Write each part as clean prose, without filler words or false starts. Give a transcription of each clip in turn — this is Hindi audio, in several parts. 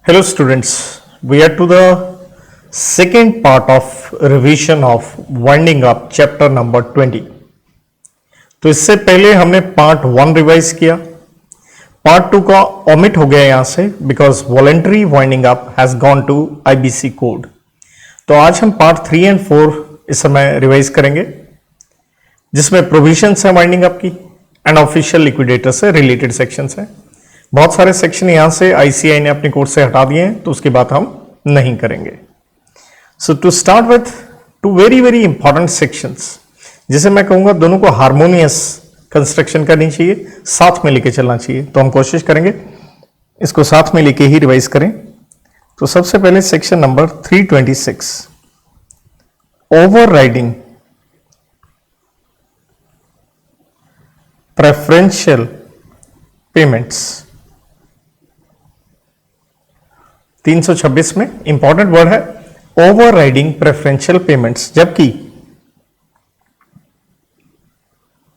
Hello students, we are to the second part of revision of winding up chapter number 20. तो इससे पहले हमने पार्ट 1 रिवाइज किया, पार्ट 2 का ओमिट हो गया यहां से because voluntary winding up has gone to IBC code. तो आज हम पार्ट 3 एंड 4 इस समय रिवाइज करेंगे जिसमें प्रोविजन है वाइंडिंग अप की एंड ऑफिशियल लिक्विडेटर से रिलेटेड सेक्शंस हैं। बहुत सारे सेक्शन यहां से आईसीआई ने अपने कोर्स से हटा दिए हैं तो उसकी बात हम नहीं करेंगे। So to start with two very very important sections जिसे मैं कहूंगा दोनों को हार्मोनियस कंस्ट्रक्शन करनी चाहिए, साथ में लेके चलना चाहिए। तो हम कोशिश करेंगे इसको साथ में लेके ही रिवाइज करें। तो सबसे पहले section number 326 overriding preferential payments. 326 में इंपॉर्टेंट वर्ड है ओवरराइडिंग प्रेफरेंशियल पेमेंट्स, जबकि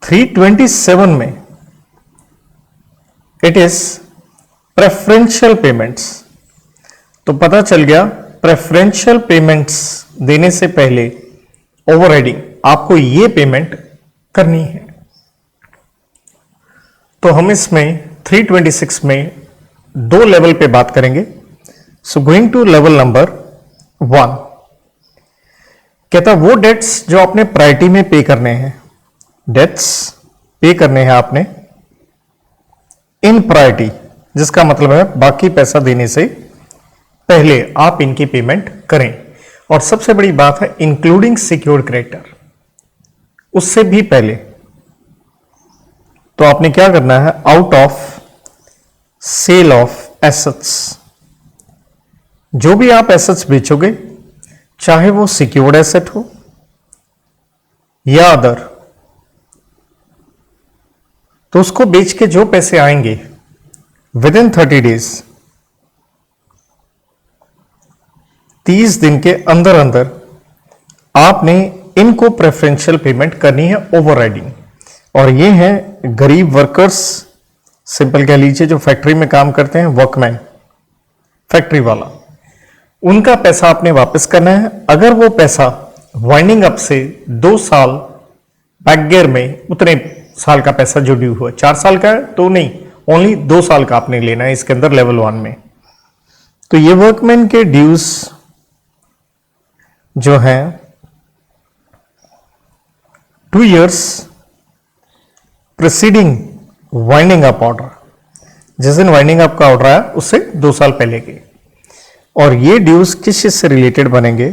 327 में इट इज प्रेफरेंशियल पेमेंट्स। तो पता चल गया प्रेफरेंशियल पेमेंट्स देने से पहले ओवरराइडिंग आपको ये पेमेंट करनी है। तो हम इसमें 326 में दो लेवल पे बात करेंगे। So going to level number 1 कहता वो डेट्स जो आपने प्रायोरिटी में पे करने हैं, डेट्स पे करने हैं आपने इन प्रायोरिटी, जिसका मतलब है बाकी पैसा देने से पहले आप इनकी पेमेंट करें। और सबसे बड़ी बात है इंक्लूडिंग सिक्योर्ड क्रेडिटर, उससे भी पहले तो आपने क्या करना है out of sale of assets. जो भी आप एसेट्स बेचोगे, चाहे वो सिक्योर्ड एसेट हो या अदर, तो उसको बेच के जो पैसे आएंगे विद इन 30 डेज, 30 दिन के अंदर अंदर आपने इनको प्रेफरेंशियल पेमेंट करनी है ओवरराइडिंग। और ये हैं गरीब वर्कर्स, सिंपल कह लीजिए जो फैक्ट्री में काम करते हैं, वर्कमैन, फैक्ट्री वाला, उनका पैसा आपने वापस करना है। अगर वो पैसा वाइंडिंग अप से 2 साल बैकगियर में, उतने साल का पैसा जो ड्यू हुआ, 4 साल का है तो नहीं, ओनली 2 साल का आपने लेना है इसके अंदर लेवल 1 में। तो ये वर्कमैन के ड्यूज जो हैं 2 years preceding winding up order, जिस दिन वाइंडिंग अप का ऑर्डर आया उससे 2 साल पहले के। और ये ड्यूज किस चीज से रिलेटेड बनेंगे,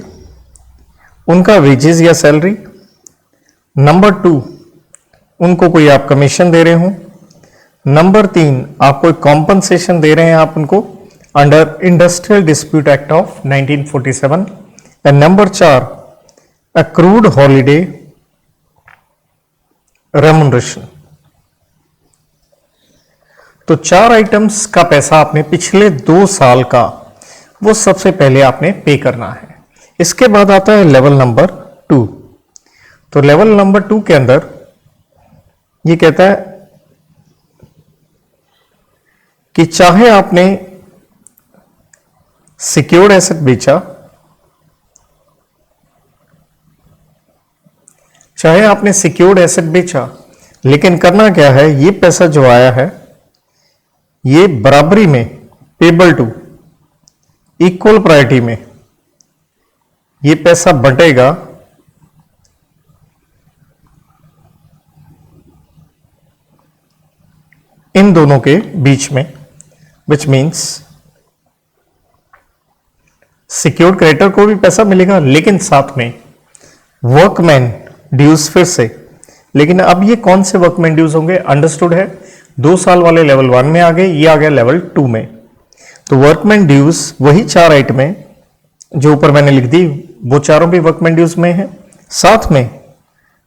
उनका वेजेस या सैलरी। नंबर 2 उनको कोई आप कमीशन दे रहे हो। नंबर 3 आप कोई कॉम्पनसेशन दे रहे हैं आप उनको under industrial dispute act of 1947। And number 4 accrued holiday remuneration. तो 4 आइटम्स का पैसा आपने पिछले 2 साल का वो सबसे पहले आपने पे करना है। इसके बाद आता है लेवल नंबर 2। तो लेवल नंबर 2 के अंदर ये कहता है कि चाहे आपने सिक्योर्ड एसेट बेचा, चाहे आपने सिक्योर्ड एसेट बेचा, लेकिन करना क्या है, ये पैसा जो आया है ये बराबरी में पेबल टू इक्वल प्रायोरिटी में ये पैसा बंटेगा इन दोनों के बीच में, विच मीन्स सिक्योर्ड क्रेडिटर को भी पैसा मिलेगा लेकिन साथ में वर्कमैन ड्यूज फिर से। लेकिन अब ये कौन से वर्कमैन ड्यूज होंगे, अंडरस्टूड है 2 साल वाले लेवल 1 में आ गए, ये आ गया लेवल 2 में। तो वर्कमैन ड्यूज वही 4 आइटम में जो ऊपर मैंने लिख दी, वो चारों भी वर्कमैन ड्यूज में है। साथ में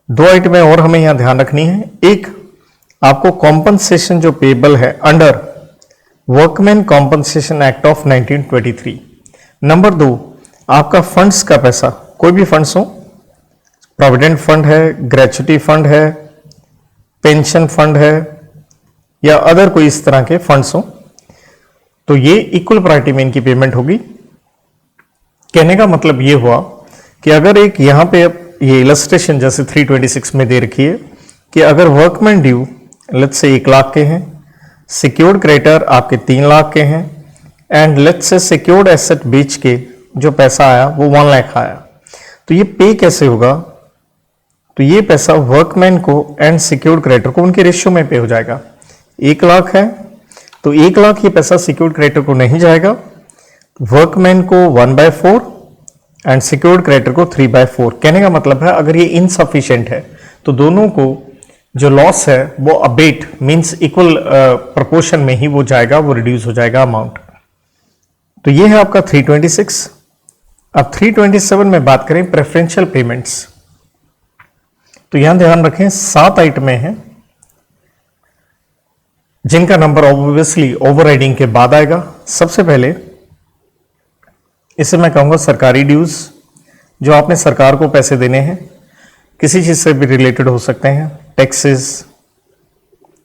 2 आइटमें और हमें यहां ध्यान रखनी है। एक, आपको कॉम्पनसेशन जो पेबल है under workman compensation act of 1923। Number 2, आपका फंड्स का पैसा, कोई भी फंड्स हो, प्रोविडेंट फंड है, ग्रेचुटी फंड है, पेंशन फंड है या अदर कोई इस तरह के फंड्स हो, तो ये इक्वल प्रायोरिटी में इनकी पेमेंट होगी। कहने का मतलब ये हुआ कि अगर एक यहां पे ये इलस्ट्रेशन जैसे 326 में दे रखी है कि अगर workman due let's say 1 lakh के हैं, सिक्योर्ड क्रेडिटर आपके 3 लाख के हैं, and let's say secured asset बेच के जो पैसा आया वो 1 लाख आया, तो ये पे कैसे होगा? तो ये पैसा वर्कमैन को एंड सिक्योर्ड क्रेडिटर को उनके रेशियो में पे हो जाएगा। 1 लाख है तो 1 लाख ये पैसा सिक्योर्ड क्रेडिटर को नहीं जाएगा, वर्कमैन को 1/4 एंड सिक्योर्ड क्रेडिटर को 3/4। कहने का मतलब है अगर ये इनसफिशिएंट है तो दोनों को जो लॉस है वो अबेट मींस इक्वल प्रोपोर्शन में ही वो जाएगा, वो रिड्यूस हो जाएगा अमाउंट। तो ये है आपका 326। अब 327 में बात करें प्रेफरेंशियल पेमेंट्स, तो यहां ध्यान रखें 7 आइटमें हैं जिनका नंबर ऑब्वियसली ओवरराइडिंग के बाद आएगा। सबसे पहले इसे मैं कहूंगा सरकारी ड्यूज, जो आपने सरकार को पैसे देने हैं, किसी चीज से भी रिलेटेड हो सकते हैं, टैक्सेस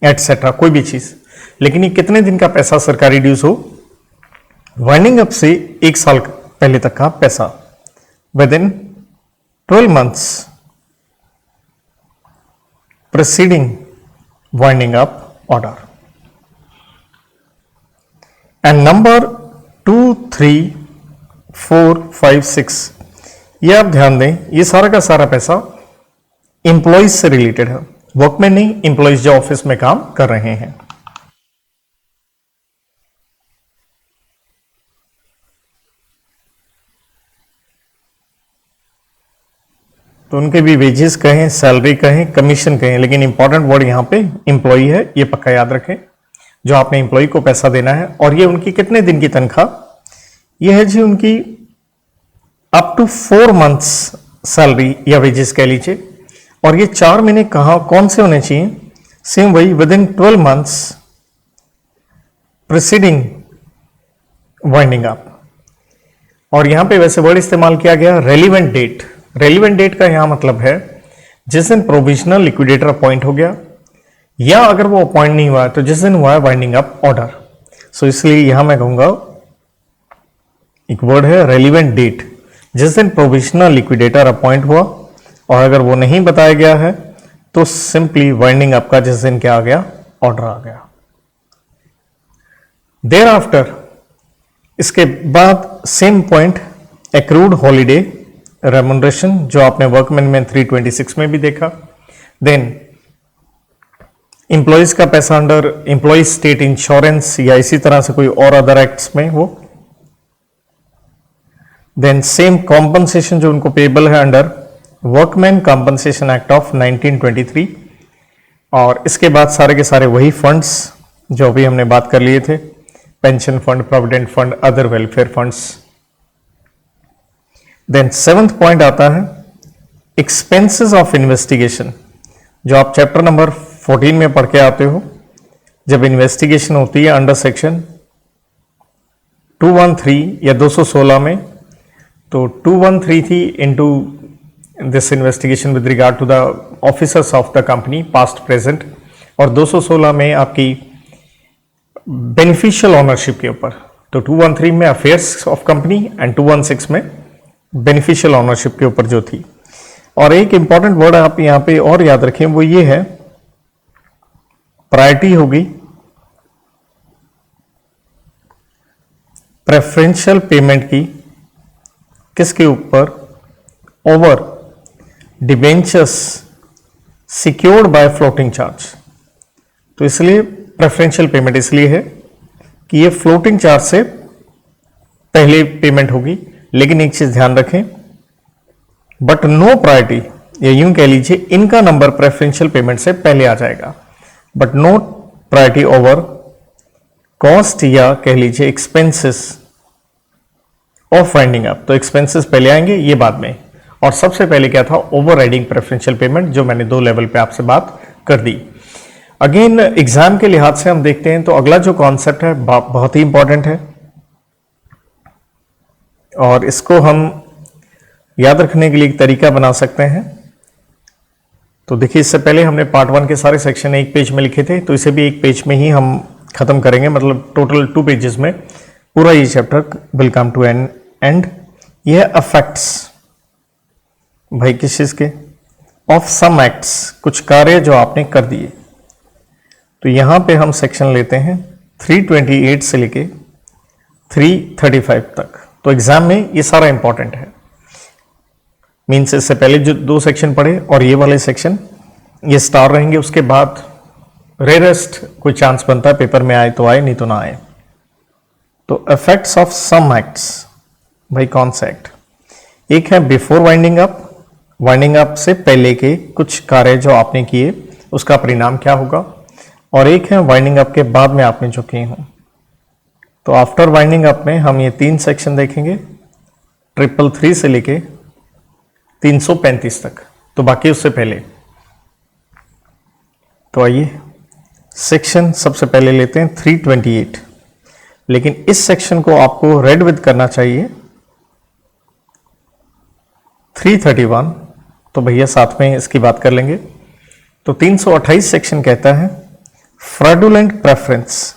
एटसेट्रा, कोई भी चीज। लेकिन ये कितने दिन का पैसा सरकारी ड्यूज हो? वाइंडिंग अप से 1 साल पहले तक का पैसा, with in 12 months preceding winding up order. And number 2, 3, 4, 5, 6 ये आप ध्यान दें, ये सारा का सारा पैसा एम्प्लॉइज से रिलेटेड है, वर्कमैन नहीं, एम्प्लॉइज जो ऑफिस में काम कर रहे हैं। तो उनके भी वेजेस कहें, सैलरी कहें, कमीशन कहें, लेकिन इंपॉर्टेंट वर्ड यहां पे एम्प्लॉई है, ये पक्का याद रखें, जो आपने एम्प्लॉई को पैसा देना है। और ये उनकी कितने दिन की तनख्वाह? ये है जी उनकी अप टू 4 मंथ्स सैलरी या वेजेस कह लीजिए। और ये 4 महीने कहां कौन से होने चाहिए? सेम वही, with in 12 months preceding winding up. और यहां पे वैसे वर्ड इस्तेमाल किया गया रेलिवेंट डेट। रेलिवेंट डेट का यहां मतलब है जिस दिन प्रोविजनल लिक्विडेटर अपॉइंट हो गया, या अगर वो अपॉइंट नहीं हुआ तो जिस दिन हुआ है वाइंडिंग अप ऑर्डर। सो इसलिए यहां मैं कहूंगा एक वर्ड है रेलिवेंट डेट, जिस दिन प्रोविजनल लिक्विडेटर अपॉइंट हुआ, और अगर वो नहीं बताया गया है तो सिंपली वाइंडिंग अप का जिस दिन क्या आ गया, ऑर्डर आ गया। देयर आफ्टर इसके बाद same point accrued holiday remuneration, जो आपने वर्कमैन में 326 में भी देखा। देन एम्प्लॉइज का पैसा अंडर एम्प्लॉइज स्टेट इंश्योरेंस या इसी तरह से कोई और अदर एक्ट्स में वो। देन सेम कॉम्पनसेशन जो उनको पेबल है under workman compensation act of 1923। और इसके बाद सारे के सारे वही फंड्स जो अभी हमने बात कर लिए थे, pension fund, provident fund, other welfare funds. Then 7th point आता है एक्सपेंसेस ऑफ इन्वेस्टिगेशन, जो आप चैप्टर नंबर 14 में पढ़ के आते हो। जब इन्वेस्टिगेशन होती है अंडर सेक्शन 213 या 216 में, तो 213 थी into this investigation with regard to the officers of the company past present, और 216 में आपकी बेनिफिशियल ऑनरशिप के ऊपर। तो 213 में अफेयर्स ऑफ कंपनी एंड 216 में बेनिफिशियल ऑनरशिप के ऊपर जो थी। और एक इंपॉर्टेंट वर्ड आप यहां पे और याद रखें, वो ये है प्रायोरिटी होगी प्रेफरेंशियल पेमेंट की किसके ऊपर? Over debentures secured by floating charge. तो इसलिए प्रेफरेंशियल पेमेंट इसलिए है कि ये फ्लोटिंग चार्ज से पहले पेमेंट होगी। लेकिन एक चीज ध्यान रखें, बट नो प्रायोरिटी, या यूं कह लीजिए इनका नंबर प्रेफरेंशियल पेमेंट से पहले आ जाएगा, but no priority over cost या कह लीजिए एक्सपेंसेस ऑफ वाइंडिंग अप। तो एक्सपेंसेस पहले आएंगे, ये बाद में। और सबसे पहले क्या था? ओवरराइडिंग प्रेफरेंशियल पेमेंट, जो मैंने 2 लेवल पे आपसे बात कर दी। अगेन एग्जाम के लिहाज से हम देखते हैं तो अगला जो कॉन्सेप्ट है बहुत ही इंपॉर्टेंट है, और इसको हम याद रखने के लिए एक तरीका बना सकते हैं। तो देखिए, इससे पहले हमने पार्ट 1 के सारे सेक्शन एक पेज में लिखे थे, तो इसे भी एक पेज में ही हम खत्म करेंगे, मतलब टोटल 2 पेजेस में पूरा ये chapter will come to an end. यह अफेक्ट्स भाई किस चीज के, ऑफ सम एक्ट्स, कुछ कार्य जो आपने कर दिए। तो यहां पे हम सेक्शन लेते हैं 328 से लेके 335 तक। तो एग्जाम में ये सारा इंपॉर्टेंट है, मीन्स इससे पहले जो 2 सेक्शन पढ़े और ये वाले सेक्शन ये स्टार रहेंगे। उसके बाद रेयरेस्ट कोई चांस बनता है पेपर में आए तो आए, नहीं तो ना आए। तो इफेक्ट्स ऑफ सम एक्ट्स, भाई कौन सा एक्ट, एक है before winding up, winding up से पहले के कुछ कार्य जो आपने किए उसका परिणाम क्या होगा, और एक है वाइंडिंग अप के बाद में आपने जो किए हों। तो आफ्टर वाइंडिंग अप में हम ये 3 सेक्शन देखेंगे, 333 से लेके 335 तक। तो बाकी उससे पहले तो आइए सेक्शन सबसे पहले लेते हैं 328, लेकिन इस सेक्शन को आपको रेड विद करना चाहिए 331। तो भैया साथ में इसकी बात कर लेंगे। तो 328 सेक्शन कहता है फ्रॉडुलेंट प्रेफरेंस।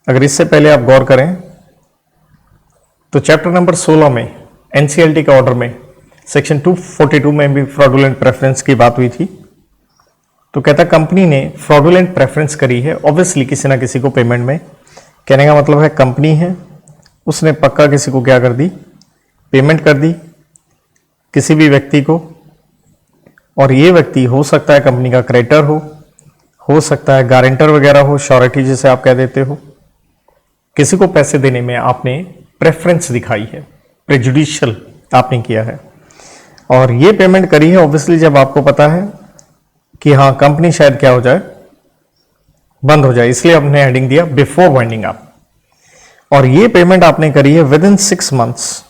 अगर इससे पहले आप गौर करें तो चैप्टर नंबर 16 में एनसीएलटी के ऑर्डर में सेक्शन 242 में भी फ्रॉडुलेंट प्रेफरेंस की बात हुई थी। तो कहता कंपनी ने फ्रॉडुलेंट प्रेफरेंस करी है, ऑब्वियसली किसी ना किसी को पेमेंट में। कहने का मतलब है कंपनी है, उसने पक्का किसी को क्या कर दी, पेमेंट कर दी किसी भी व्यक्ति को। और ये व्यक्ति हो सकता है कंपनी का क्रेडिटर हो सकता है गारंटर वगैरह हो, श्योरिटी जिसे आप कह देते हो। किसी को पैसे देने में आपने प्रेफरेंस दिखाई है, प्रेजुडिशियल आपने किया है, और ये पेमेंट करी है ऑब्वियसली जब आपको पता है कि हाँ कंपनी शायद क्या हो जाए, बंद हो जाए, इसलिए आपने हेडिंग दिया बिफोर वाइंडिंग अप। और ये पेमेंट आपने करी है विद इन 6 मंथ्स।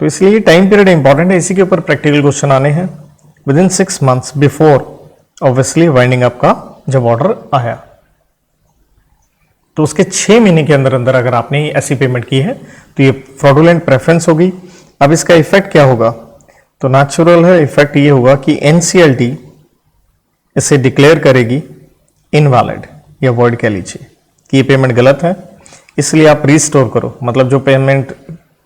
तो इसलिए टाइम पीरियड इंपॉर्टेंट है, इसी के ऊपर प्रैक्टिकल क्वेश्चन आने हैं। With in 6 months before obviously winding up का जब ऑर्डर आया, तो उसके 6 महीने के अंदर अंदर अगर आपने ऐसी पेमेंट की है तो ये फ्रॉडुलेंट प्रेफरेंस होगी। अब इसका इफेक्ट क्या होगा, तो नेचुरल है इफेक्ट ये होगा कि एनसीएलटी इसे डिक्लेयर करेगी इनवैलिड, या वर्ड कह लीजिए कि ये पेमेंट गलत है, इसलिए आप रिस्टोर करो, मतलब जो पेमेंट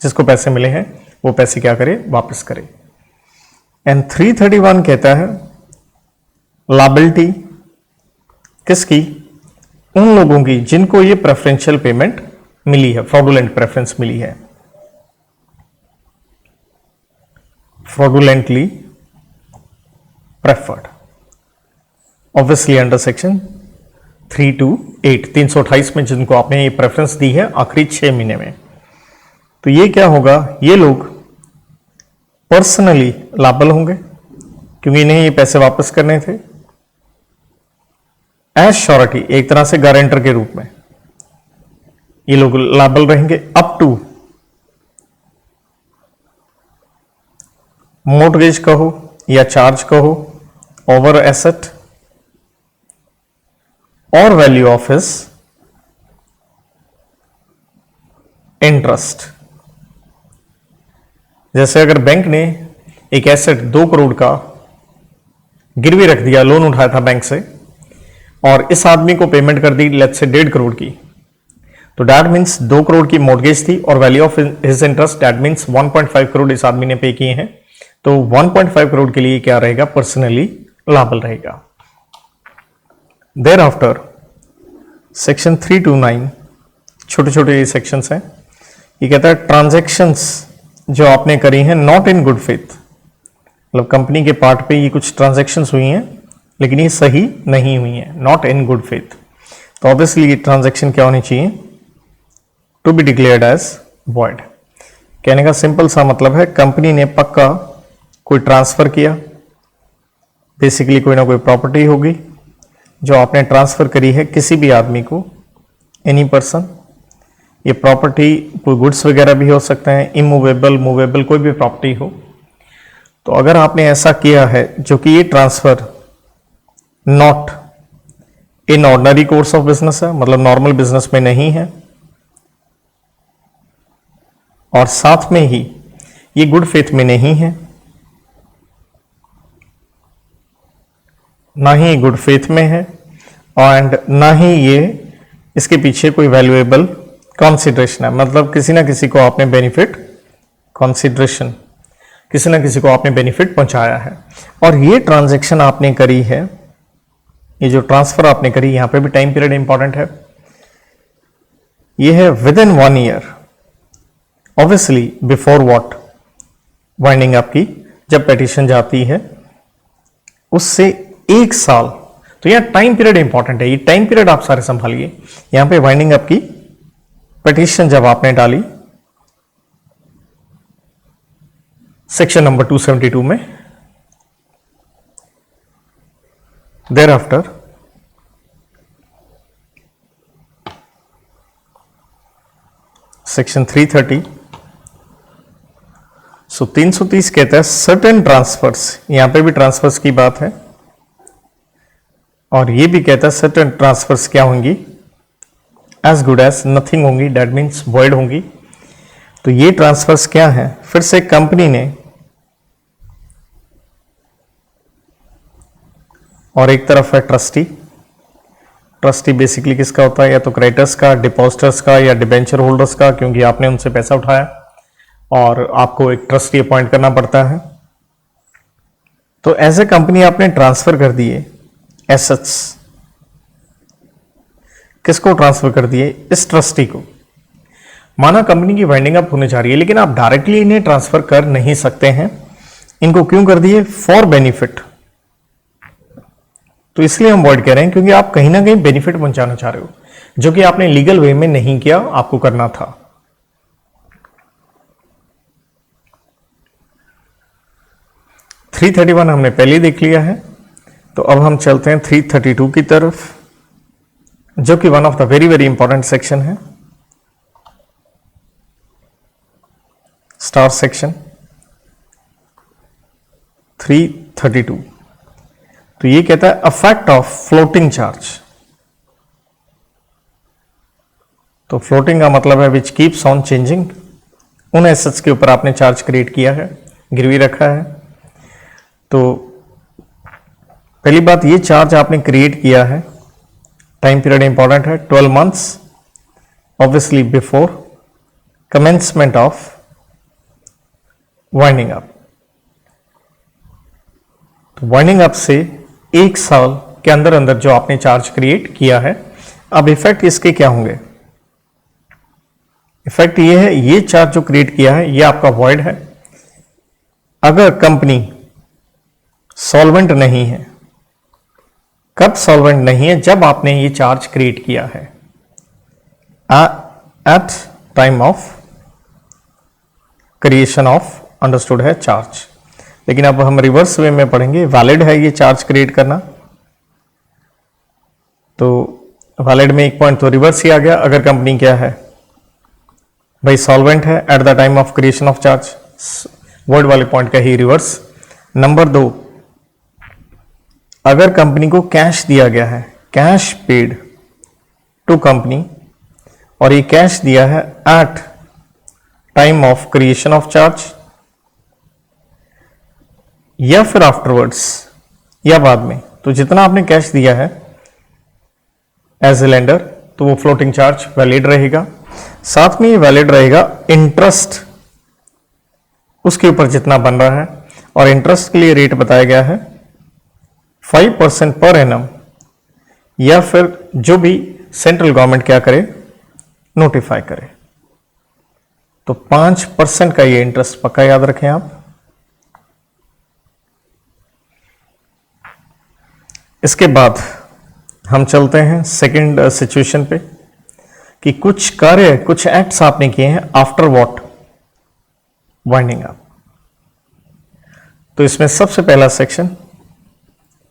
जिसको पैसे मिले हैं वो पैसे क्या करे, वापस करे। एंड 331 कहता है लायबिलिटी किसकी, उन लोगों की जिनको ये प्रेफरेंशियल पेमेंट मिली है, फ्रॉडुलेंट प्रेफरेंस मिली है, fraudulently preferred, obviously under section 328 328 में जिनको आपने ये प्रेफरेंस दी है आखिरी 6 महीने में। तो ये क्या होगा, ये लोग पर्सनली लायबल होंगे क्योंकि इन्हें ये पैसे वापस करने थे। एज श्योरिटी, एक तरह से गारंटर के रूप में ये लोग लायबल रहेंगे अप टू मोर्टगेज कहो या चार्ज कहो ओवर एसेट और वैल्यू ऑफ हिज इंटरेस्ट। जैसे अगर बैंक ने एक एसेट 2 करोड़ का गिरवी रख दिया, लोन उठाया था बैंक से, और इस आदमी को पेमेंट कर दी लेट्स से 1.5 करोड़ की, तो दैट मीन्स 2 करोड़ की मॉर्गेज थी और value of his interest that means 1.5 crore इस आदमी ने पे किए हैं। तो 1.5 करोड़ के लिए क्या रहेगा, पर्सनली लायबल रहेगा। देयर आफ्टर सेक्शन 329, छोटे छोटे ये सेक्शंस हैं, ये कहता है ट्रांजैक्शंस जो आपने करी हैं नॉट इन गुड फेथ, मतलब कंपनी के पार्ट पे ये कुछ ट्रांजैक्शंस हुई हैं लेकिन ये सही नहीं हुई हैं, नॉट इन गुड फेथ। तो ऑब्वियसली ये ट्रांजैक्शन क्या होनी चाहिए, to be declared as void. कहने का सिंपल सा मतलब है कंपनी ने पक्का कोई ट्रांसफर किया, बेसिकली कोई ना कोई प्रॉपर्टी होगी जो आपने ट्रांसफर करी है किसी भी आदमी को, एनी पर्सन। ये प्रॉपर्टी कोई गुड्स वगैरह भी हो सकते हैं, इमूवेबल मूवेबल कोई भी प्रॉपर्टी हो। तो अगर आपने ऐसा किया है जो कि ये transfer not in ordinary course of business है, मतलब नॉर्मल बिजनेस में नहीं है, और साथ में ही ये गुड फेथ में नहीं है, ना ही गुड फेथ में है, एंड ना ही ये इसके पीछे कोई वैल्यूएबल कंसिडरेशन है, मतलब किसी ना किसी को आपने बेनिफिट कंसिडरेशन, किसी ना किसी को आपने बेनिफिट पहुंचाया है। और ये ट्रांजैक्शन आपने करी है, ये जो ट्रांसफर आपने करी, यहां पे भी टाइम पीरियड इंपॉर्टेंट है, ये है with in 1 year, obviously before what, winding up की जब पेटिशन जाती है उससे 1 साल। तो यहां टाइम पीरियड इंपॉर्टेंट है, ये टाइम पीरियड आप सारे संभालिए। यहां पे वाइंडिंग अप की पेटिशन जब आपने डाली सेक्शन नंबर 272 में, देयर आफ्टर सेक्शन 330, सो 330 कहता है सर्टेन ट्रांसफर्स, यहां पे भी ट्रांसफर्स की बात है, और ये भी कहता है सर्टेन ट्रांसफर्स क्या होंगी, एज गुड एज नथिंग होंगी, डेट मीन्स वॉइड होंगी। तो ये ट्रांसफर्स क्या है, फिर से कंपनी ने, और एक तरफ है ट्रस्टी। ट्रस्टी बेसिकली किसका होता है, या तो क्रेडिटर्स का, डिपॉजिटर्स का, या डिबेंचर होल्डर्स का, क्योंकि आपने उनसे पैसा उठाया और आपको एक ट्रस्टी अपॉइंट करना पड़ता है। तो एज ए कंपनी आपने ट्रांसफर कर दिए एसेट्स, किसको ट्रांसफर कर दिए, इस ट्रस्टी को। माना कंपनी की वाइंडिंग अप होने जा रही है, लेकिन आप डायरेक्टली इन्हें ट्रांसफर कर नहीं सकते हैं। इनको क्यों कर दिए, फॉर बेनिफिट। तो इसलिए हम वॉइड कह रहे हैं क्योंकि आप कहीं ना कहीं बेनिफिट पहुंचाना चाह रहे हो, जो कि आपने लीगल वे में नहीं किया, आपको करना था। थ्री 331 हमने पहले ही देख लिया है, तो अब हम चलते हैं 332 की तरफ, जो कि one of the very very important section है, स्टार सेक्शन 332। तो ये कहता है अफेक्ट ऑफ फ्लोटिंग चार्ज। तो फ्लोटिंग का मतलब है विच कीप्स ऑन चेंजिंग, उन एसेट्स के ऊपर आपने चार्ज क्रिएट किया है, गिरवी रखा है। तो पहली बात, ये चार्ज आपने क्रिएट किया है, टाइम पीरियड इंपॉर्टेंट है, 12 months, obviously before commencement of winding up. तो वाइंडिंग अप से 1 साल के अंदर अंदर जो आपने चार्ज क्रिएट किया है। अब इफेक्ट इसके क्या होंगे, इफेक्ट ये है, ये चार्ज जो क्रिएट किया है ये आपका वॉइड है अगर कंपनी सॉल्वेंट नहीं है। कब सॉल्वेंट नहीं है, जब आपने ये चार्ज क्रिएट किया है, at time of creation of, understood है चार्ज। लेकिन अब हम रिवर्स वे में पढ़ेंगे, वैलिड है ये चार्ज क्रिएट करना। तो वैलिड में एक पॉइंट तो रिवर्स ही आ गया, अगर कंपनी क्या है भाई, सॉल्वेंट है at the time of creation of charge, word वाले पॉइंट का ही रिवर्स। नंबर 2, अगर कंपनी को कैश दिया गया है, कैश पेड टू कंपनी, और ये कैश दिया है at time of creation of charge, या फिर आफ्टरवर्ड्स, या बाद में, तो जितना आपने कैश दिया है एज ए लेंडर, तो वो फ्लोटिंग चार्ज वैलिड रहेगा। साथ में ये वैलिड रहेगा इंटरेस्ट उसके ऊपर जितना बन रहा है, और इंटरेस्ट के लिए रेट बताया गया है 5% पर एनम, या फिर जो भी सेंट्रल गवर्नमेंट क्या करे, नोटिफाई करे। तो 5% का ये इंटरेस्ट पक्का याद रखें आप। इसके बाद हम चलते हैं सेकंड सिचुएशन पे, कि कुछ कार्य, कुछ एक्ट्स आपने किए हैं आफ्टर व्हाट, वाइंडिंग अप। तो इसमें सबसे पहला section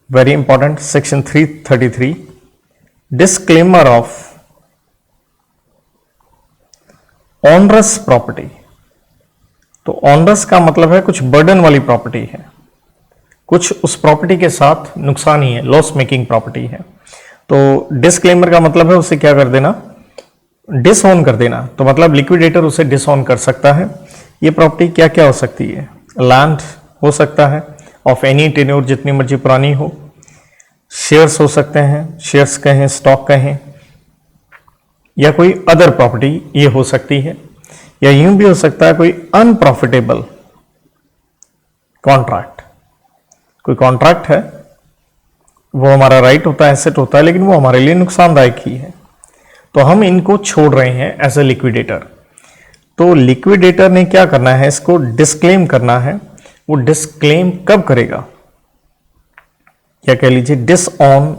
very important, section 333, disclaimer of onerous property. तो ऑनरस का मतलब है कुछ बर्डन वाली प्रॉपर्टी है, कुछ उस प्रॉपर्टी के साथ नुकसान ही है, लॉस मेकिंग प्रॉपर्टी है। तो डिस्क्लेमर का मतलब है उसे क्या कर देना, डिसऑन कर देना। तो मतलब लिक्विडेटर उसे डिसऑन कर सकता है। ये प्रॉपर्टी क्या क्या हो सकती है, लैंड हो सकता है ऑफ एनी टेन्योर, जितनी मर्जी पुरानी हो, शेयर्स हो सकते हैं, शेयर्स कहें, स्टॉक कहें, या कोई अदर प्रॉपर्टी ये हो सकती है, या यूं भी हो सकता है कोई अनप्रॉफिटेबल कॉन्ट्रैक्ट। कोई कॉन्ट्रैक्ट है, वो हमारा राइट होता है, एसेट होता है, लेकिन वो हमारे लिए नुकसानदायक ही है, तो हम इनको छोड़ रहे हैं एज ए लिक्विडेटर। तो लिक्विडेटर ने क्या करना है, इसको डिस्क्लेम करना है। वो डिस्क्लेम कब करेगा, या कह लीजिए डिसऑन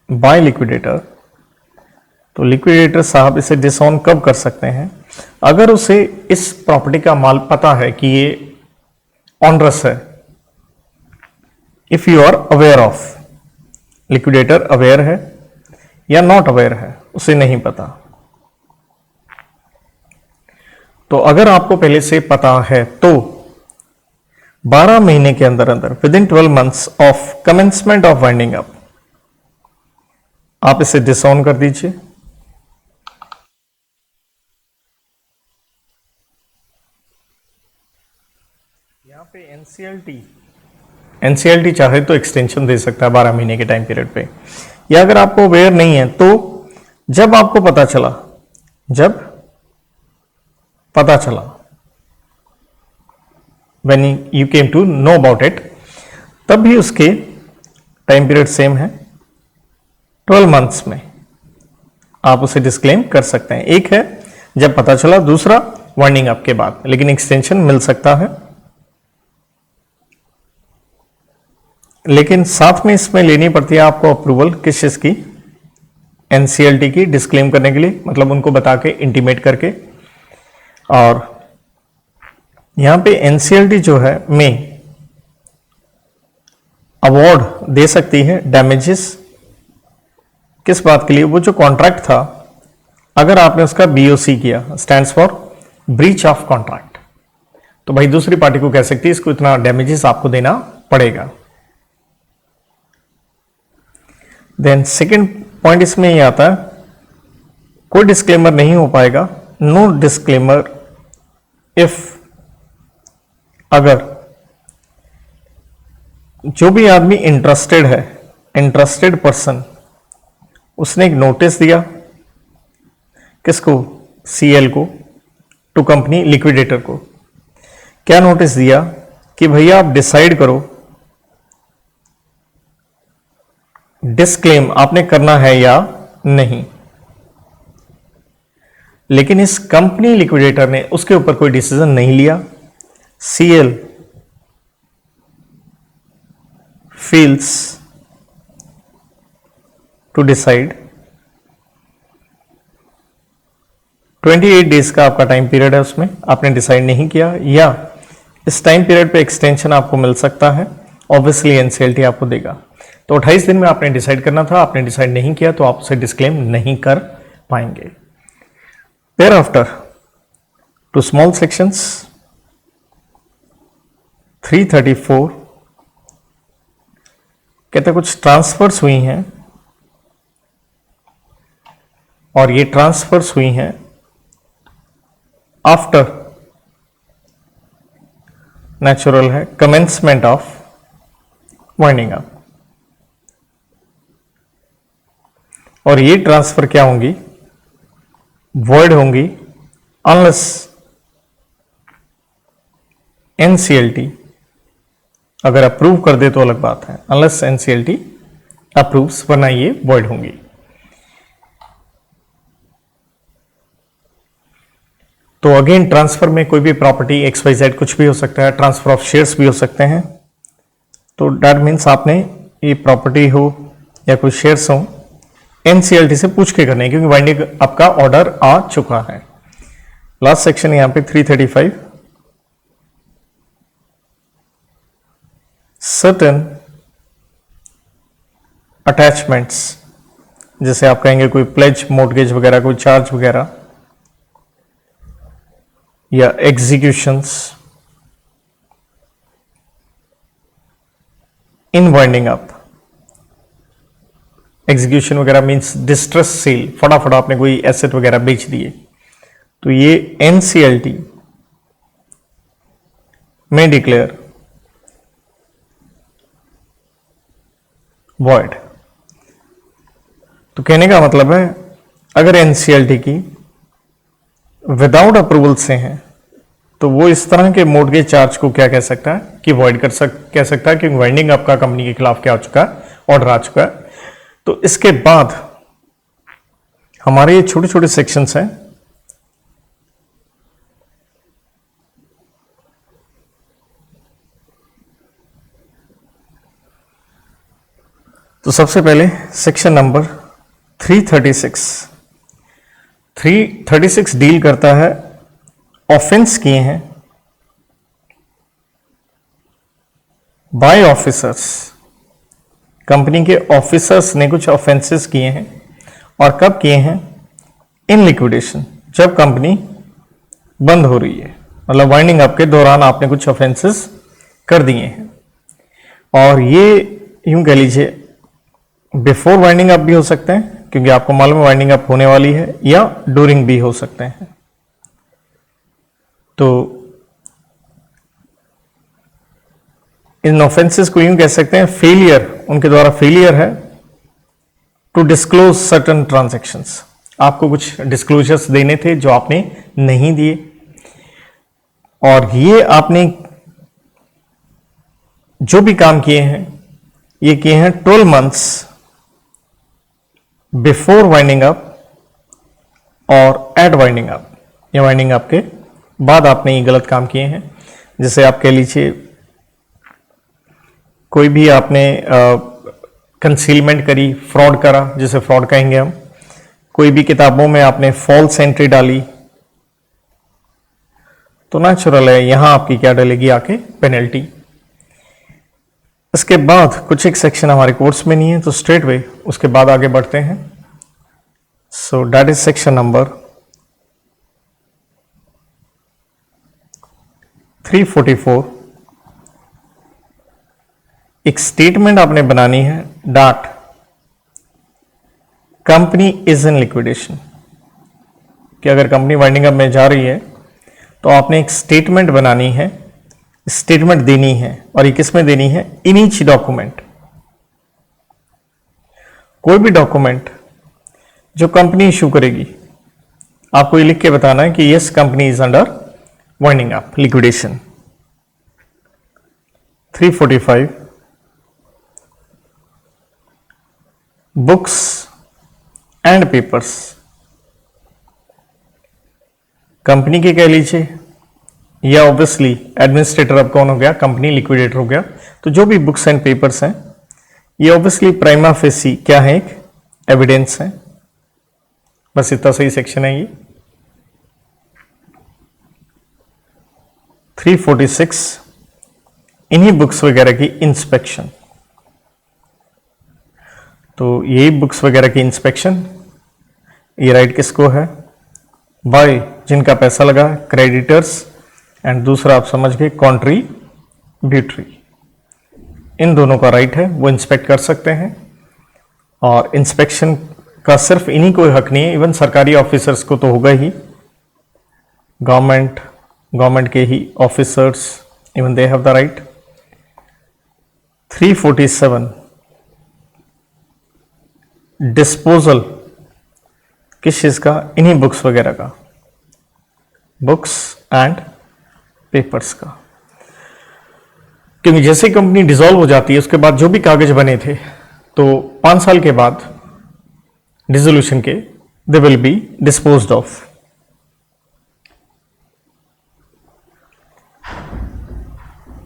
बाय लिक्विडेटर। तो लिक्विडेटर साहब इसे डिसऑन कब कर सकते हैं, अगर उसे इस प्रॉपर्टी का माल पता है कि ये ऑनरस है। If you are aware of, liquidator aware है या नॉट अवेयर है, उसे नहीं पता। तो अगर आपको पहले से पता है तो 12 महीने के अंदर अंदर, with in 12 months of commencement of winding up, आप इसे डिसऑन कर दीजिए। यहां पे एनसीएलटी चाहे तो एक्सटेंशन दे सकता है 12 महीने के टाइम पीरियड पे, या अगर आपको अवेयर नहीं है तो जब आपको पता चला, जब पता चला, when you came to know about it, तब भी उसके टाइम पीरियड सेम है, 12 मंथ्स में आप उसे डिस्क्लेम कर सकते हैं। एक है जब पता चला, दूसरा वाइंडिंग अप के बाद, लेकिन एक्सटेंशन मिल सकता है। लेकिन साथ में इसमें लेनी पड़ती है आपको अप्रूवल, किस चीज की, एनसीएलटी की, डिस्क्लेम करने के लिए, मतलब उनको बता के, इंटीमेट करके। और यहां पे एनसीएलटी जो है में अवार्ड दे सकती है डैमेजेस, किस बात के लिए, वो जो कॉन्ट्रैक्ट था, अगर आपने उसका बीओसी किया, stands for breach of contract, तो भाई दूसरी पार्टी को कह सकती है इसको इतना डैमेजेस आपको देना पड़ेगा। देन सेकेंड पॉइंट इसमें ये आता है, कोई डिस्क्लेमर नहीं हो पाएगा, नो डिस्क्लेमर इफ, अगर जो भी आदमी इंटरेस्टेड है, इंटरेस्टेड पर्सन, उसने एक नोटिस दिया, किसको, सीएल को, टू कंपनी लिक्विडेटर को। क्या नोटिस दिया कि भैया आप डिसाइड करो, डिस्क्लेम आपने करना है या नहीं। लेकिन इस कंपनी लिक्विडेटर ने उसके ऊपर कोई डिसीजन नहीं लिया। CL feels to decide, 28 days का आपका टाइम पीरियड है, उसमें आपने डिसाइड नहीं किया, या इस टाइम पीरियड पे एक्सटेंशन आपको मिल सकता है, ऑब्वियसली एनसीएलटी आपको देगा। तो 28 दिन में आपने डिसाइड करना था, आपने डिसाइड नहीं किया, तो आप उसे डिस्क्लेम नहीं कर पाएंगे। Thereafter, to small sections 334 कहते कुछ ट्रांसफर्स हुई हैं, और ये ट्रांसफर्स हुई हैं आफ्टर, नेचुरल है, कमेंसमेंट ऑफ वाइंडिंग अप। और ये ट्रांसफर क्या होंगी, वॉइड होंगी, अनलेस एनसीएलटी अगर अप्रूव कर दे तो अलग बात है, अनलेस एनसीएलटी अप्रूव्स, वरना ये वॉइड होंगी। तो अगेन ट्रांसफर में कोई भी प्रॉपर्टी XYZ कुछ भी हो सकता है, ट्रांसफर ऑफ शेयर्स भी हो सकते हैं। तो दैट मीन्स आपने ये प्रॉपर्टी हो या कोई शेयर्स हो, एनसीएलटी से पूछ के करने, क्योंकि वाइंडिंग आपका ऑर्डर आ चुका है। लास्ट सेक्शन यहां पे 335, सर्टेन अटैचमेंट्स, जैसे आप कहेंगे कोई प्लेज, मोर्टगेज वगैरह, कोई चार्ज वगैरह, या executions in winding up. Execution वगैरह मींस डिस्ट्रेस सेल, फटाफट आपने कोई एसेट वगैरह बेच दिए, तो ये एनसीएलटी में डिक्लेयर वॉइड। तो कहने का मतलब है अगर एनसीएलटी की विदाउट अप्रूवल से हैं तो वो इस तरह के मोर्टगेज चार्ज को क्या कह सकता है कि वॉइड कह सकता है कि वाइंडिंग अप का कंपनी के खिलाफ क्या हो चुका है, ऑर्डर आ चुका है। तो इसके बाद हमारे ये छोटे छोटे सेक्शंस हैं। तो सबसे पहले सेक्शन नंबर 336 डील करता है ऑफेंस किए हैं बाय ऑफिसर्स, कंपनी के ऑफिसर्स ने कुछ ऑफेंसेस किए हैं और कब किए हैं, इन लिक्विडेशन, जब कंपनी बंद हो रही है, मतलब वाइंडिंग अप के दौरान आपने कुछ ऑफेंसेस कर दिए हैं। और ये यूं कह लीजिए बिफोर वाइंडिंग अप भी हो सकते हैं क्योंकि आपको मालूम है वाइंडिंग अप होने वाली है, या ड्यूरिंग भी हो सकते हैं। तो इन ऑफेंसेस को यूं कह सकते हैं फेलियर, उनके द्वारा फेलियर है टू डिस्क्लोज सर्टन ट्रांजैक्शंस, आपको कुछ डिस्क्लोजर्स देने थे जो आपने नहीं दिए, और ये आपने जो भी काम किए हैं ये किए हैं 12 मंथ्स बिफोर वाइंडिंग अप और एट वाइंडिंग अप, या वाइंडिंग अप के बाद आपने ये गलत काम किए हैं। जैसे आप कह लीजिए कोई भी आपने कंसीलमेंट करी, फ्रॉड करा, जिसे फ्रॉड कहेंगे हम, कोई भी किताबों में आपने फॉल्स एंट्री डाली, तो नेचुरल है यहां आपकी क्या डलेगी आके पेनल्टी। इसके बाद कुछ एक सेक्शन हमारे कोर्स में नहीं है तो स्ट्रेट वे उसके बाद आगे बढ़ते हैं। So that is section number 344। एक स्टेटमेंट आपने बनानी है dot company is in liquidation, कि अगर कंपनी वाइंडिंग अप में जा रही है तो आपने एक स्टेटमेंट बनानी है, स्टेटमेंट देनी है, और ये किस में देनी है, इन ईच डॉक्यूमेंट। कोई भी डॉक्यूमेंट जो कंपनी इशू करेगी आपको ये लिख के बताना है कि yes company is under winding up liquidation. 345 books and papers, company के कह लीजिए, या ऑब्वियसली एडमिनिस्ट्रेटर अब कौन हो गया, कंपनी लिक्विडेटर हो गया। तो जो भी बुक्स एंड पेपर्स हैं ये ऑब्वियसली प्राइमा फेसी क्या है, एक एविडेंस है। बस इतना सही सेक्शन है ये। 346 इन्हीं बुक्स वगैरह की इंस्पेक्शन, तो यही बुक्स वगैरह की इंस्पेक्शन, ये राइट किसको है, बाय जिनका पैसा लगा, क्रेडिटर्स, एंड दूसरा आप समझ गए कॉन्ट्रीब्यूटरी, इन दोनों का राइट है, वो इंस्पेक्ट कर सकते हैं। और इंस्पेक्शन का सिर्फ इन्हीं को हक नहीं है, इवन सरकारी ऑफिसर्स को तो होगा ही, गवर्नमेंट के ही officers, even they have the right. 347 disposal किस चीज का, इन्हीं बुक्स वगैरह का, बुक्स एंड पेपर्स का, क्योंकि जैसे कंपनी डिसॉल्व हो जाती है उसके बाद जो भी कागज बने थे तो 5 साल के बाद डिसोल्यूशन के they will be disposed of.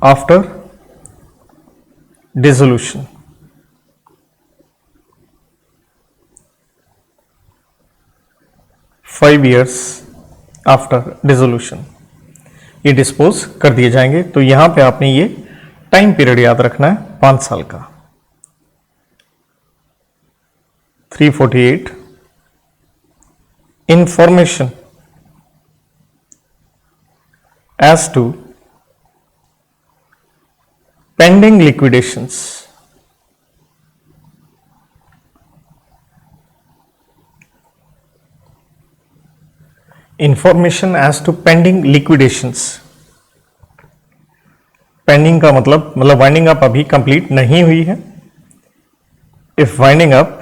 After dissolution, five years after dissolution ये डिस्पोज कर दिए जाएंगे। तो यहां पे आपने ये टाइम पीरियड याद रखना है 5 साल का। 348 information as to pending liquidations, information as to pending liquidations. Pending का मतलब वाइंडिंग अप अभी कंप्लीट नहीं हुई है। If winding up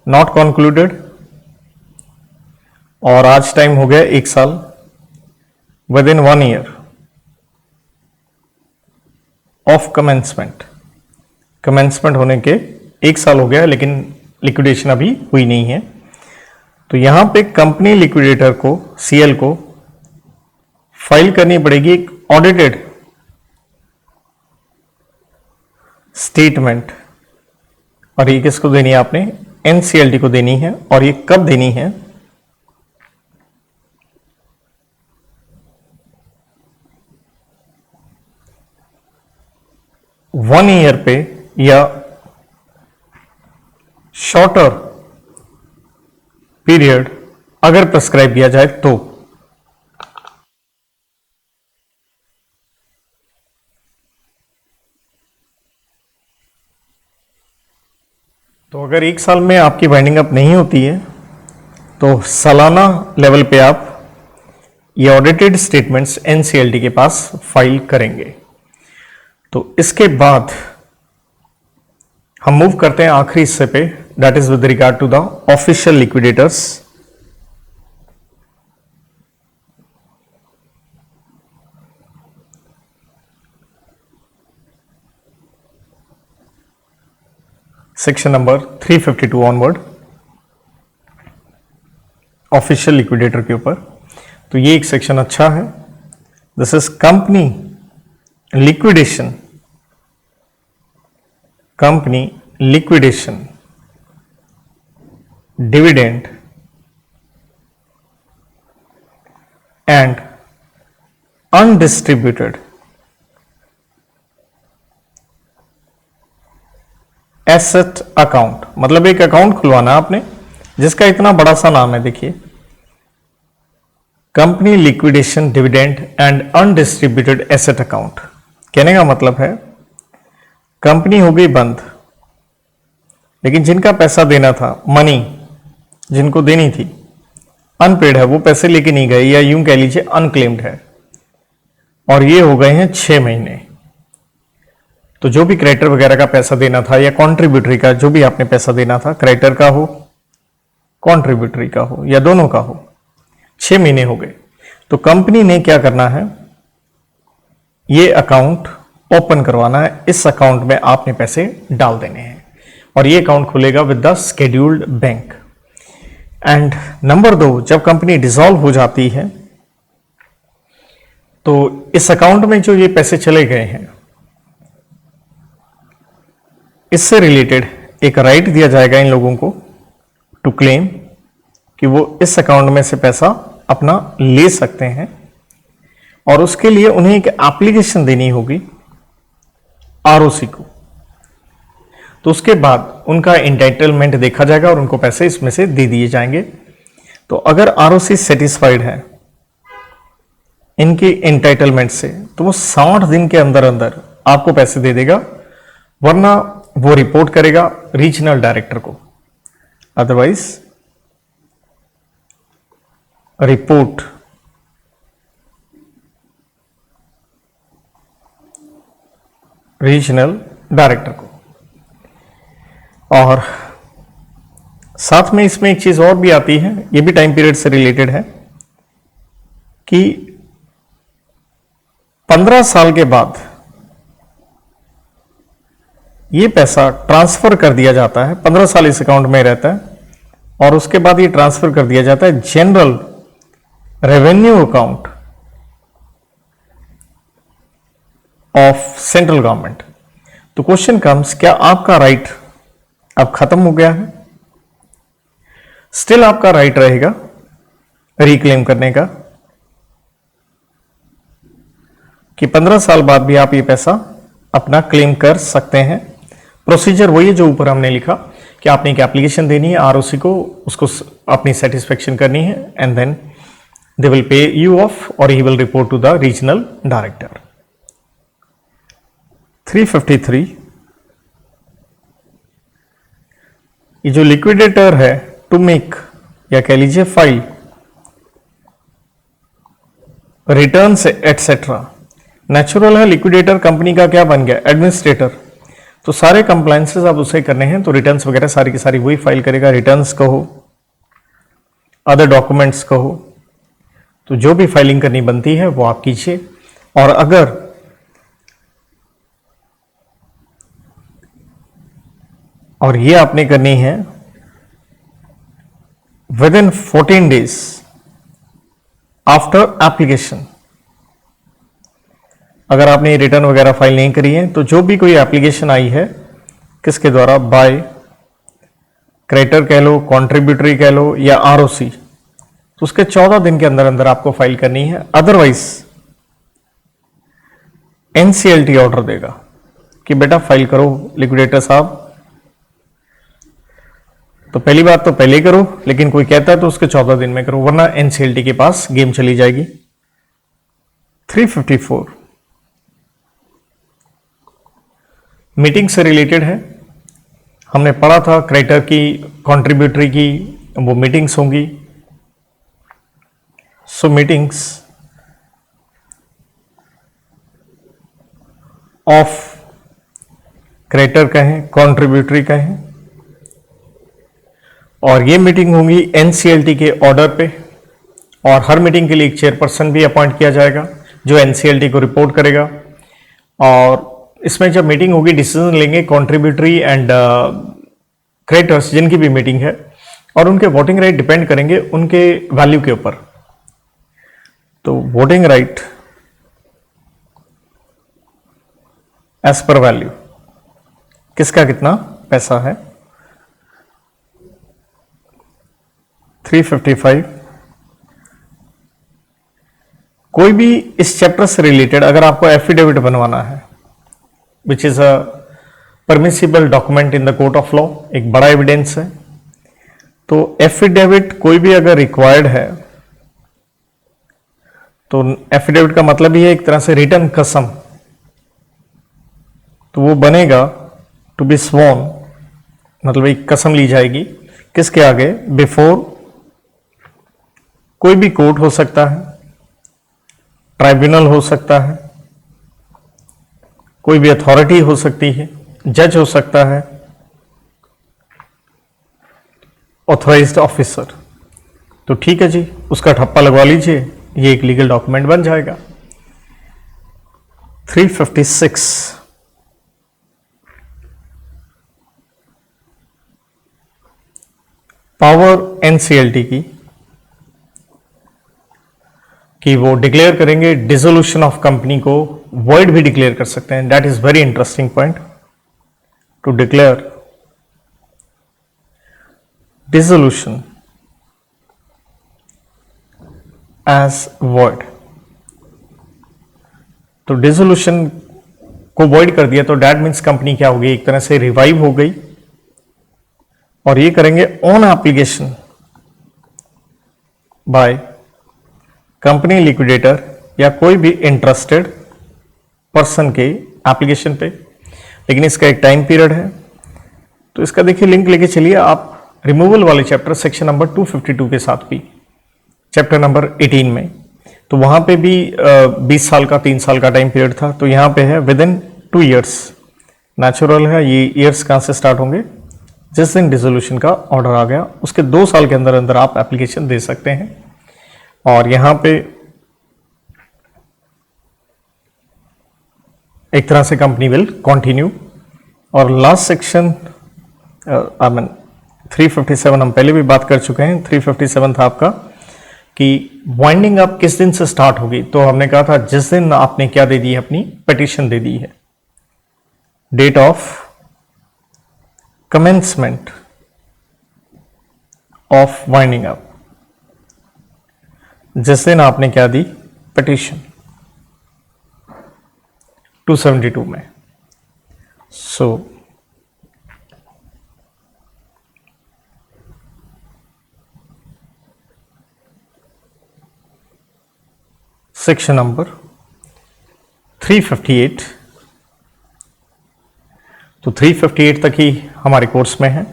not concluded, और आज टाइम हो गया 1 साल, within 1 year of commencement, commencement होने के 1 साल हो गया लेकिन लिक्विडेशन अभी हुई नहीं है। तो यहां पे कंपनी लिक्विडेटर को, सीएल को फाइल करनी पड़ेगी एक ऑडिटेड स्टेटमेंट, और ये किसको देनी है? आपने एनसीएलटी को देनी है। और ये कब देनी है? वन ईयर पे या शॉर्टर पीरियड अगर प्रिस्क्राइब किया जाए तो अगर 1 साल में आपकी वाइंडिंग अप नहीं होती है तो सालाना लेवल पे आप ये ऑडिटेड स्टेटमेंट्स एनसीएलटी के पास फाइल करेंगे। तो इसके बाद हम मूव करते हैं आखिरी हिस्से पे, that is with regard to the official liquidators. Section number 352 onward, official liquidator के ऊपर। तो ये एक सेक्शन अच्छा है। This is company liquidation, company liquidation dividend and undistributed asset account. मतलब एक अकाउंट खुलवाना आपने जिसका इतना बड़ा सा नाम है, देखिए, company liquidation dividend and undistributed asset account. कहने का मतलब है कंपनी हो गई बंद, लेकिन जिनका पैसा देना था, मनी जिनको देनी थी, अनपेड है, वो पैसे लेके नहीं गए, या यूं कह लीजिए अनक्लेम्ड है, और ये हो गए हैं 6 महीने। तो जो भी क्रेडिटर वगैरह का पैसा देना था, या कॉन्ट्रीब्यूटरी का जो भी आपने पैसा देना था, क्रेडिटर का हो, कॉन्ट्रीब्यूटरी का हो, या दोनों का हो, 6 महीने हो गए। तो कंपनी ने क्या करना है? ये अकाउंट ओपन करवाना है। इस अकाउंट में आपने पैसे डाल देने हैं, और ये अकाउंट खुलेगा with the scheduled bank. And number 2, जब कंपनी डिसॉल्व हो जाती है तो इस अकाउंट में जो ये पैसे चले गए हैं, इससे रिलेटेड एक राइट दिया जाएगा इन लोगों को टू क्लेम कि वो इस अकाउंट में से पैसा अपना ले सकते हैं, और उसके लिए उन्हें एक एप्लीकेशन देनी होगी आरओसी को। तो उसके बाद उनका एंटाइटलमेंट देखा जाएगा और उनको पैसे इसमें से दे दिए जाएंगे। तो अगर आरओसी सेटिस्फाइड है इनके एंटाइटलमेंट से, तो वो 60 दिन के अंदर अंदर आपको पैसे दे देगा, वरना वो रिपोर्ट करेगा रीजनल डायरेक्टर को। अदरवाइज रिपोर्ट रीजनल डायरेक्टर को। और साथ में इसमें एक चीज और भी आती है, ये भी टाइम पीरियड से रिलेटेड है, कि 15 साल के बाद ये पैसा ट्रांसफर कर दिया जाता है। 15 साल इस अकाउंट में रहता है, और उसके बाद ये ट्रांसफर कर दिया जाता है general revenue account of central government. तो क्वेश्चन कम्स, क्या आपका राइट अब खत्म हो गया है? स्टिल आपका राइट रहेगा रिक्लेम करने का, कि 15 साल बाद भी आप ये पैसा अपना क्लेम कर सकते हैं। प्रोसीजर वही है जो ऊपर हमने लिखा, कि आपने एक एप्लीकेशन देनी है आरओसी को, उसको अपनी सेटिस्फेक्शन करनी है, and then they will pay you off, और he will report to the regional director. 353, ये जो लिक्विडेटर है टू मेक, या कह लीजिए फाइल रिटर्न से एटसेट्रा। नेचुरल है, लिक्विडेटर कंपनी का क्या बन गया? एडमिनिस्ट्रेटर। तो सारे कंप्लायंसेस आप उसे करने हैं, तो रिटर्न्स वगैरह सारी की सारी वही फाइल करेगा। रिटर्न्स कहो, अदर डॉक्यूमेंट्स कहो, तो जो भी फाइलिंग करनी बनती है वो आप कीजिए। और अगर और ये आपने करनी है with in 14 days after application. अगर आपने रिटर्न वगैरह फाइल नहीं करी है तो जो भी कोई एप्लीकेशन आई है किसके द्वारा, बाय क्रेडिटर कह लो, कॉन्ट्रीब्यूटरी कह लो या आरओसी, तो उसके 14 दिन के अंदर अंदर आपको फाइल करनी है। अदरवाइज एनसीएलटी ऑर्डर देगा कि बेटा फाइल करो लिक्विडेटर साहब। तो पहली बात तो पहले करो, लेकिन कोई कहता है तो उसके 14 दिन में करो, वरना एनसीएलटी के पास गेम चली जाएगी। 354 मीटिंग से रिलेटेड है। हमने पढ़ा था क्रेडिटर की, कंट्रीब्यूटरी की वो मीटिंग्स होंगी। सो मीटिंग्स ऑफ क्रेडिटर कहें, कंट्रीब्यूटरी कहें, और ये मीटिंग होंगी एनसीएलटी के ऑर्डर पे। और हर मीटिंग के लिए एक चेयरपर्सन भी अपॉइंट किया जाएगा जो एनसीएलटी को रिपोर्ट करेगा। और इसमें जब मीटिंग होगी डिसीजन लेंगे कंट्रीब्यूटरी एंड क्रेडिटर्स जिनकी भी मीटिंग है, और उनके वोटिंग राइट डिपेंड करेंगे उनके वैल्यू के ऊपर। तो voting right as per value, किसका कितना पैसा है। 355 कोई भी इस चैप्टर से रिलेटेड अगर आपको एफिडेविट बनवाना है, which is a permissible document in the court of law, एक बड़ा एविडेंस है, तो एफिडेविट कोई भी अगर रिक्वायर्ड है तो एफिडेविट का मतलब ही है एक तरह से रिटन कसम। तो वो बनेगा टू बी स्वॉन, मतलब एक कसम ली जाएगी किसके आगे, बिफोर कोई भी कोर्ट हो सकता है, ट्राइब्यूनल हो सकता है, कोई भी अथॉरिटी हो सकती है, जज हो सकता है, ऑथराइज्ड ऑफिसर। तो ठीक है जी, उसका ठप्पा लगवा लीजिए, ये एक लीगल डॉक्यूमेंट बन जाएगा। 356 पावर एनसीएलटी की कि वो डिक्लेयर करेंगे डिसोल्यूशन ऑफ कंपनी को, वॉइड भी डिक्लेयर कर सकते हैं। That is very interesting point, to declare dissolution as void. तो डिसोल्यूशन को वॉइड कर दिया तो दैट मीन्स कंपनी क्या हो गई, एक तरह से रिवाइव हो गई। और ये करेंगे on application by company liquidator या कोई भी इंटरेस्टेड पर्सन के एप्लीकेशन पे, लेकिन इसका एक टाइम पीरियड है। तो इसका देखिए लिंक लेके चलिए आप रिमूवल वाले चैप्टर सेक्शन नंबर 252 के साथ भी, चैप्टर नंबर 18 में, तो वहां पे भी 20 साल का 3 साल का टाइम पीरियड था। तो यहां पे है विद इन 2 ईयर्स, नेचुरल है। ये ईयर्स कहां से स्टार्ट होंगे, जिस दिन डिसोल्यूशन का ऑर्डर आ गया उसके 2 साल के अंदर अंदर आप एप्लीकेशन दे सकते हैं। और यहां पे एक तरह से कंपनी विल कंटिन्यू। और लास्ट सेक्शन आई मीन 357 हम पहले भी बात कर चुके हैं। 357 था आपका कि वाइंडिंग अप किस दिन से स्टार्ट होगी। तो हमने कहा था जिस दिन आपने क्या दे दी है, अपनी पिटीशन दे दी है, date of commencement of winding up, जिस दिन आपने क्या दी पिटीशन 272 में। सो सेक्शन नंबर 358, तो 358 तक ही हमारे कोर्स में है।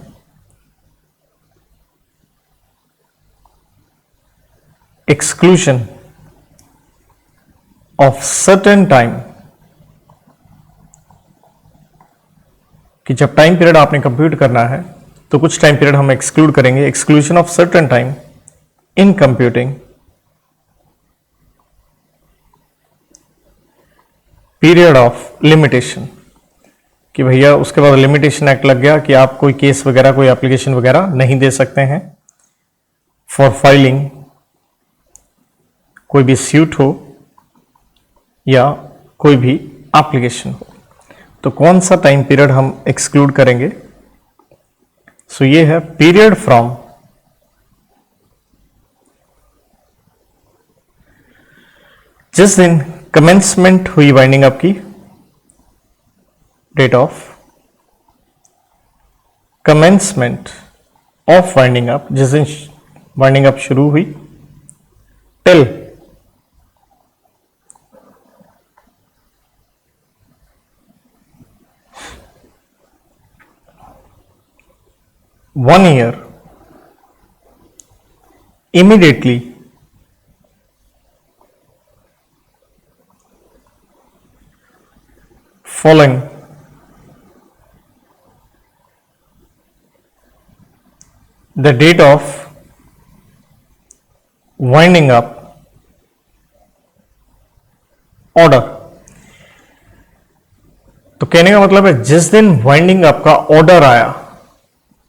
एक्सक्लूजन ऑफ सर्टेन टाइम कि जब टाइम पीरियड आपने कंप्यूट करना है तो कुछ टाइम पीरियड हम एक्सक्लूड करेंगे, exclusion of certain time in computing period of limitation, कि भैया उसके बाद लिमिटेशन एक्ट लग गया कि आप कोई केस वगैरह, कोई एप्लीकेशन वगैरह नहीं दे सकते हैं फॉर फाइलिंग, कोई भी सूट हो या कोई भी एप्लीकेशन हो। तो कौन सा टाइम पीरियड हम एक्सक्लूड करेंगे? सो ये है पीरियड फ्रॉम जिस दिन कमेंसमेंट हुई वाइंडिंग अप की, date of commencement of winding up, जिस दिन वाइंडिंग अप शुरू हुई, till one year immediately following the date of winding up order। तो कहने का मतलब है जिस दिन वाइंडिंग अप का ऑर्डर आया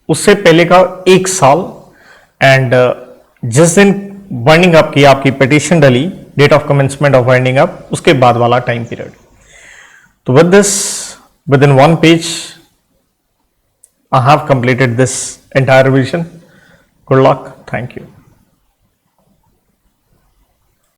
उससे पहले का 1 साल, एंड जिस दिन वाइंडिंग अप की आपकी पिटीशन डली, date of commencement of winding up, उसके बाद वाला टाइम पीरियड। तो with this, within 1 page I have completed this entire revision. Good luck, thank you.